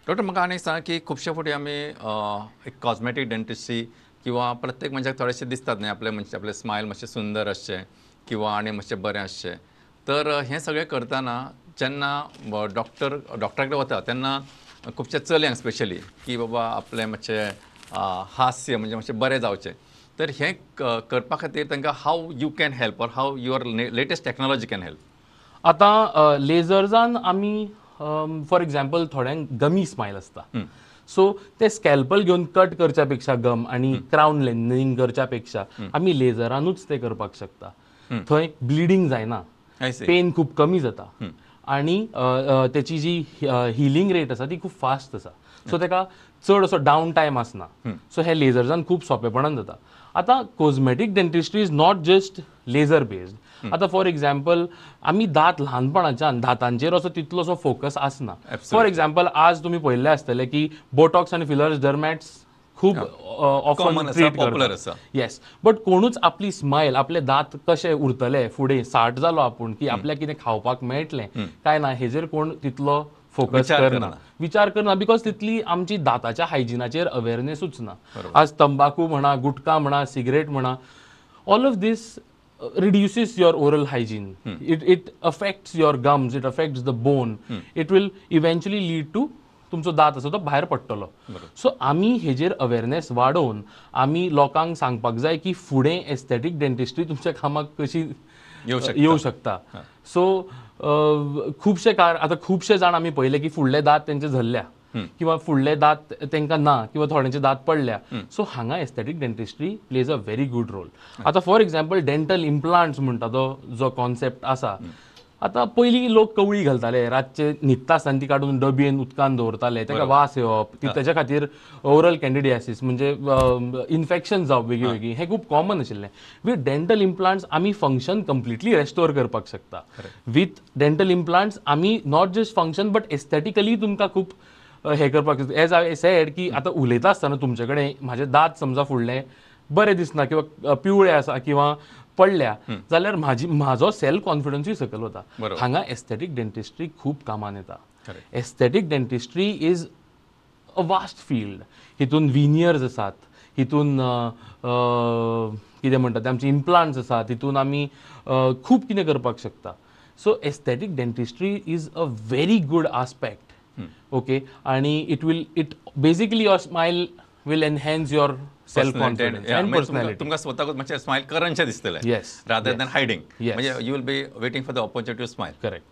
Doctor म्हाका आनी सांग की खुबशे फावटी आमी एक कॉस्मेटीक डेंटिस्ट्री किंवा प्रत्येक मनशाक थोडेशें दिसतात न्ही आपले म्हणजे आपले स्मायल मातशें सुंदर आसचें किंवा आनी मातशें बरें आसचें. तर हें सगळें करतना जेन्ना डॉक्टरा कडेन वता तेन्ना खुबशे चलयांक स्पेशली की बाबा आपलें मातशें हास्य म्हणजे मातशें बरें जावचें. तर हें करपा खातीर तांकां how you can help or how your latest technology can help. आतां लेजर्सान आमी फॉर एग्जाम्पल थोड्यांक गमी स्मायल आसता. सो ते स्कॅल्पल घेवन कट करच्या पेक्षा गम आणि क्राऊन लेंथनिंग करच्या पेक्षा आमी लेजरानूच ते करपाक शकता. थंय ब्लिडींग जायना, आय सी. पेन खूब कमी जाता आणि त्याची जी हिलिंग रेट आसा ती खूब फास्ट आसा. सो ताका चड असो डावन टायम आसना. सो हे लेजर्सान खूब सोंपेपणान जाता. आतां cosmetic dentistry is not just laser based. आतां फॉर एग्जाम्पल आमी दात ल्हानपणाच्यान दातांचेर असो तितलोसो फोकस आसना. फॉर एग्जाम्पल आज तुमी पळयल्लें आसतलें की बोटॉक्स आनी फिलर्स डर्मॅट्स खूब ऑफन ट्रीट पॉप्युलर करतात. आसा. येस, बट कोणूच आपली स्मायल आपले दात कशे उरतले फुडें 60 जालो आपूण की आपल्याक कितें खावपाक मेळटलें काय ना हेजेर कोण तितलो फोकस विचार करना, करना. विचार करना, बिकॉज तितली आमची दाताच्या हायजिनाचेर अवेरनेसूच ना. आज तंबाखू म्हणा, गुटखा म्हणा, सिगरेट म्हणा, all of these reduces your oral hygiene. It affects your gums, it affects the bone. It will eventually lead to तुमचो दात आसा तो भायर पडटलो. सो आमी हेजेर अवेरनेस वाडोवन आमी लोकांक सांगपाक जाय की फुडें एस्थेटीक डेंटिस्ट्री तुमच्या कामाक कशी येवं शकता. सो खुबशे जाण आमी पळयले की फुडले दात तेंचे झरल्या किंवा फुडले दात तांकां ना किंवा थोड्यांचे दात पडल्या. सो हांगा aesthetic dentistry plays a very good role. आतां फॉर एग्जाम्पल डेंटल इम्प्लांट्स म्हणटा तो जो कॉन्सेप्ट आसा, आतां पयलीं लोक कवळी घालताले, रातचे न्हिदता आसतना ती काडून डबयेन उदकान दवरताले, ताका वास येवप, तेच्या खातीर ओरल कॅन्डिडियासीस म्हणजे इन्फेक्शन जावप वेगळी वेगळी, हें खूब कॉमन आशिल्लें. विथ डेंटल इम्प्लांट्स आमी फंक्शन कंप्लिटली रेस्टोर करपाक शकता. विथ डेंटल इम्प्लांट्स आमी not just function but aesthetically तुमकां खूब हे करपाक शकता. एज आय सेड की आतां उलयता आसतना तुमचे कडेन म्हाजे दात समजा फुडले बरे दिसना किंवा पिवळे आसा किंवा पडल्या जाल्यार म्हाजो सेल्फ कॉन्फिडन्सूय सकयल वता. हांगा एस्थेटीक डेंटिस्ट्री खूब कामान येता. Aesthetic dentistry is a vast field. हितून विनियर्स आसात, हितून कितें म्हणटा ते आमचे इम्प्लांट्स आसात, हितून आमी खूब कितें करपाक शकता. So aesthetic dentistry is a very good aspect. Okay, आणि it basically your smile will enhance your self confidence and personality. तुमकां स्वताकूच मातशें स्मायल करनशें दिसतलें yes, rather than hiding. Yes. म्हणजे you will be waiting for the opportunity to smile. Correct.